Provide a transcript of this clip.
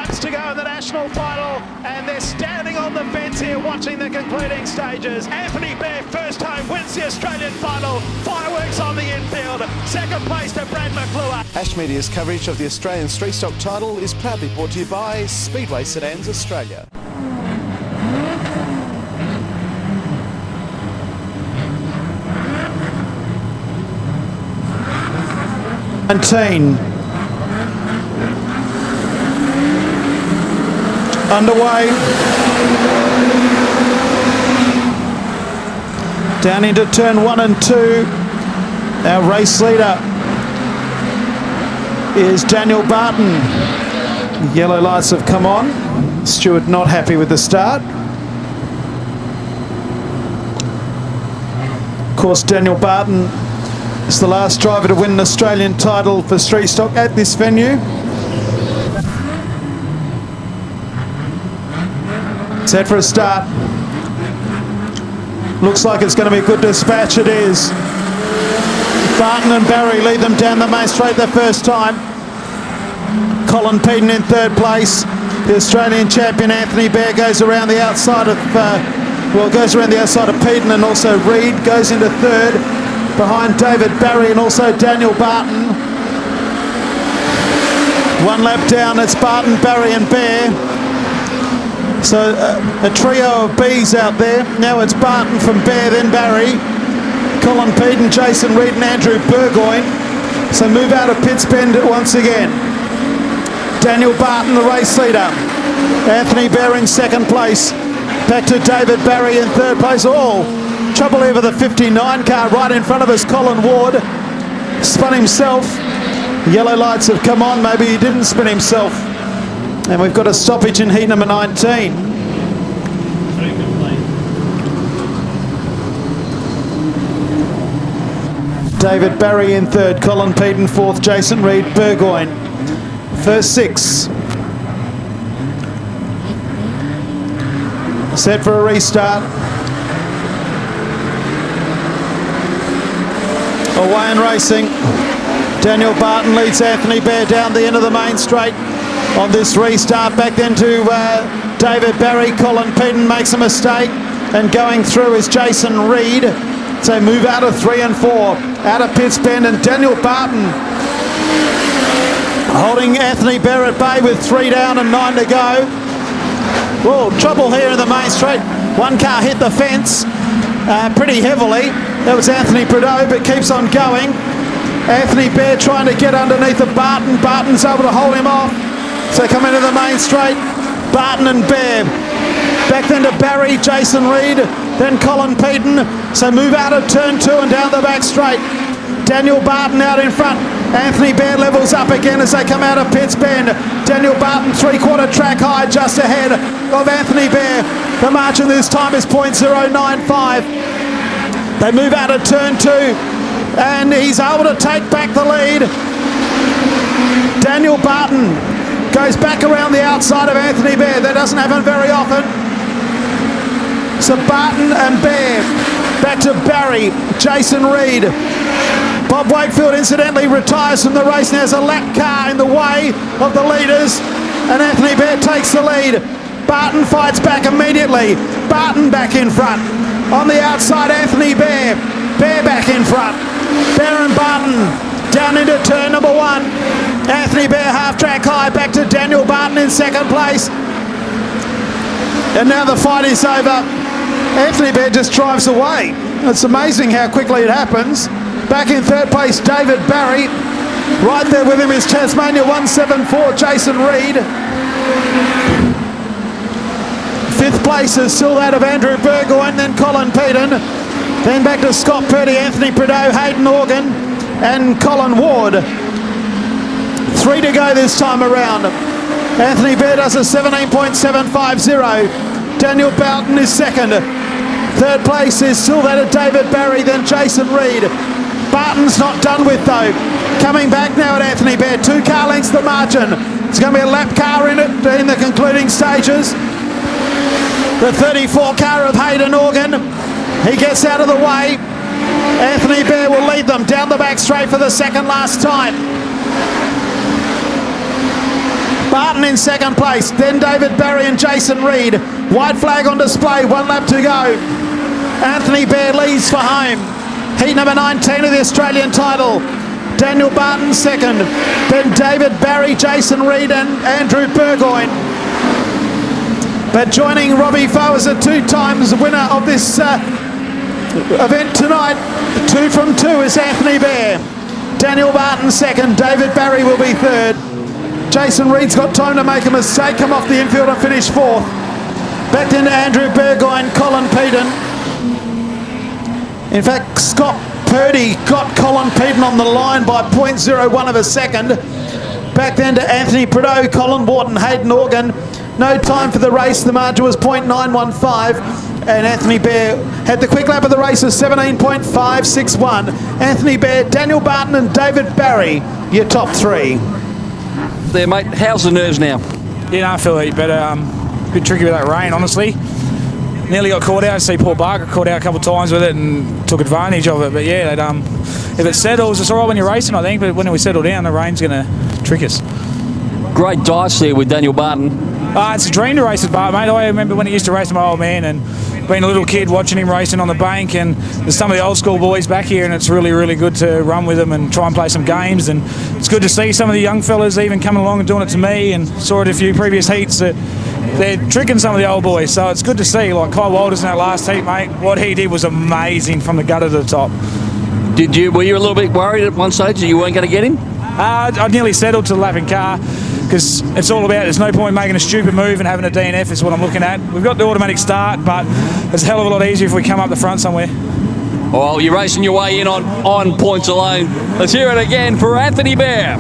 laps to go in the national final, and they're standing on the fence here watching the concluding stages. Anthony Bear, first home, wins the Australian final. Fireworks on the infield. Second place to Brad McClure. Ash Media's coverage of the Australian Street Stock title is proudly brought to you by Speedway Sedans Australia. Underway. Down into turn 1 and 2. Our race leader is Daniel Barton. The yellow lights have come on. Stewart not happy with the start. Of course, Daniel Barton is the last driver to win an Australian title for street stock at this venue. Set for a start. Looks like it's going to be a good dispatch. It is. Barton and Barry lead them down the main straight the first time. Colin Peden in third place. The Australian champion Anthony Bear goes around the outside of Peden, and also Reid goes into third behind David Barry and also Daniel Barton. One lap down, it's Barton, Barry and Bear. So a trio of Bs out there. Now it's Barton from Bear, then Barry, Colin Peden, Jason Reid and Andrew Burgoyne. So move out of Pitts Bend once again. Daniel Barton, the race leader. Anthony Bear in second place. Back to David Barry in third place. Oh, trouble here with the 59 car right in front of us. Colin Ward spun himself. Yellow lights have come on. Maybe he didn't spin himself. And we've got a stoppage in heat number 19. David Barry in third, Colin Peden fourth, Jason Reid, Burgoyne. First six. Set for a restart. Away and racing. Daniel Barton leads Anthony Bear down the end of the main straight on this restart. Back then to David Barry. Colin Peden makes a mistake, and going through is Jason Reid. So move out of 3 and 4. Out of Pitts Bend, and Daniel Barton holding Anthony Bear at bay with 3 down and 9 to go. Whoa, trouble here in the main straight. One car hit the fence pretty heavily. That was Anthony Prideaux, but keeps on going. Anthony Bear trying to get underneath of Barton. Barton's able to hold him off. So come into the main straight. Barton and Bear. Back then to Barry, Jason Reid, then Colin Peden. So move out of turn 2 and down the back straight. Daniel Barton out in front. Anthony Bear levels up again as they come out of Pitts Bend. Daniel Barton 3/4 track high just ahead of Anthony Bear. The margin this time is .095. They move out of turn 2 and he's able to take back the lead. Daniel Barton goes back around the outside of Anthony Bear. That doesn't happen very often. So Barton and Bear. Back to Barry, Jason Reid. Bob Wakefield incidentally retires from the race. Now there's a lap car in the way of the leaders, and Anthony Bear takes the lead. Barton fights back immediately. Barton back in front. On the outside, Anthony Bear. Bear back in front. Bear and Barton down into turn number 1. Anthony Bear half track high, back to Daniel Barton in second place. And now the fight is over. Anthony Bear just drives away. It's amazing how quickly it happens. Back in third place, David Barry. Right there with him is Tasmania 174, Jason Reid. Fifth place is still that of Andrew Burgoyne, then Colin Peden. Then back to Scott Purdy, Anthony Prideaux, Hayden Organ, and Colin Ward. 3 to go this time around. Anthony Bear does a 17.750. Daniel Barton is second. Third place is still that of David Barry, then Jason Reid. Barton's not done with though. Coming back now at Anthony Bear, 2 car lengths the margin. It's going to be a lap car in it in the concluding stages. The 34 car of Hayden Organ. He gets out of the way. Anthony Bear will lead them down the back straight for the second last time. Barton in second place, then David Barry and Jason Reed. White flag on display, 1 lap to go. Anthony Bair leads for home. Heat number 19 of the Australian title. Daniel Barton second, then David Barry, Jason Reed and Andrew Burgoyne. But joining Robbie Foe as a 2 times winner of this event tonight, 2 from 2 is Anthony Bair. Daniel Barton second, David Barry will be third. Jason Reed's got time to make a mistake, come off the infield and finish 4th. Back then to Andrew Burgoyne, Colin Peden. In fact, Scott Purdy got Colin Peden on the line by 0.01 of a second. Back then to Anthony Prideaux, Colin Wharton, Hayden Organ. No time for the race, the margin was 0.915. And Anthony Bair had the quick lap of the race of 17.561. Anthony Bair, Daniel Barton and David Barry, your top 3. There, mate. How's the nerves now? Yeah, I feel a bit better. A bit tricky with that rain, honestly. Nearly got caught out. I see Paul Barker caught out a couple of times with it and took advantage of it. But yeah, if it settles, it's all right when you're racing, I think. But when we settle down, the rain's going to trick us. Great dice there with Daniel Barton. It's a dream to race with Bart, mate. I remember when he used to race with my old man and being a little kid watching him racing on the bank, and there's some of the old school boys back here, and it's really, really good to run with them and try and play some games. And it's good to see some of the young fellas even coming along and doing it to me, and saw it a few previous heats that they're tricking some of the old boys. So it's good to see, like Kyle Walters in that last heat, mate. What he did was amazing from the gutter to the top. Were you a little bit worried at one stage that you weren't going to get him? I nearly settled to the lapping car, because it's all about, there's no point making a stupid move and having a DNF is what I'm looking at. We've got the automatic start, but it's a hell of a lot easier if we come up the front somewhere. Well, you're racing your way in on points alone. Let's hear it again for Anthony Bair.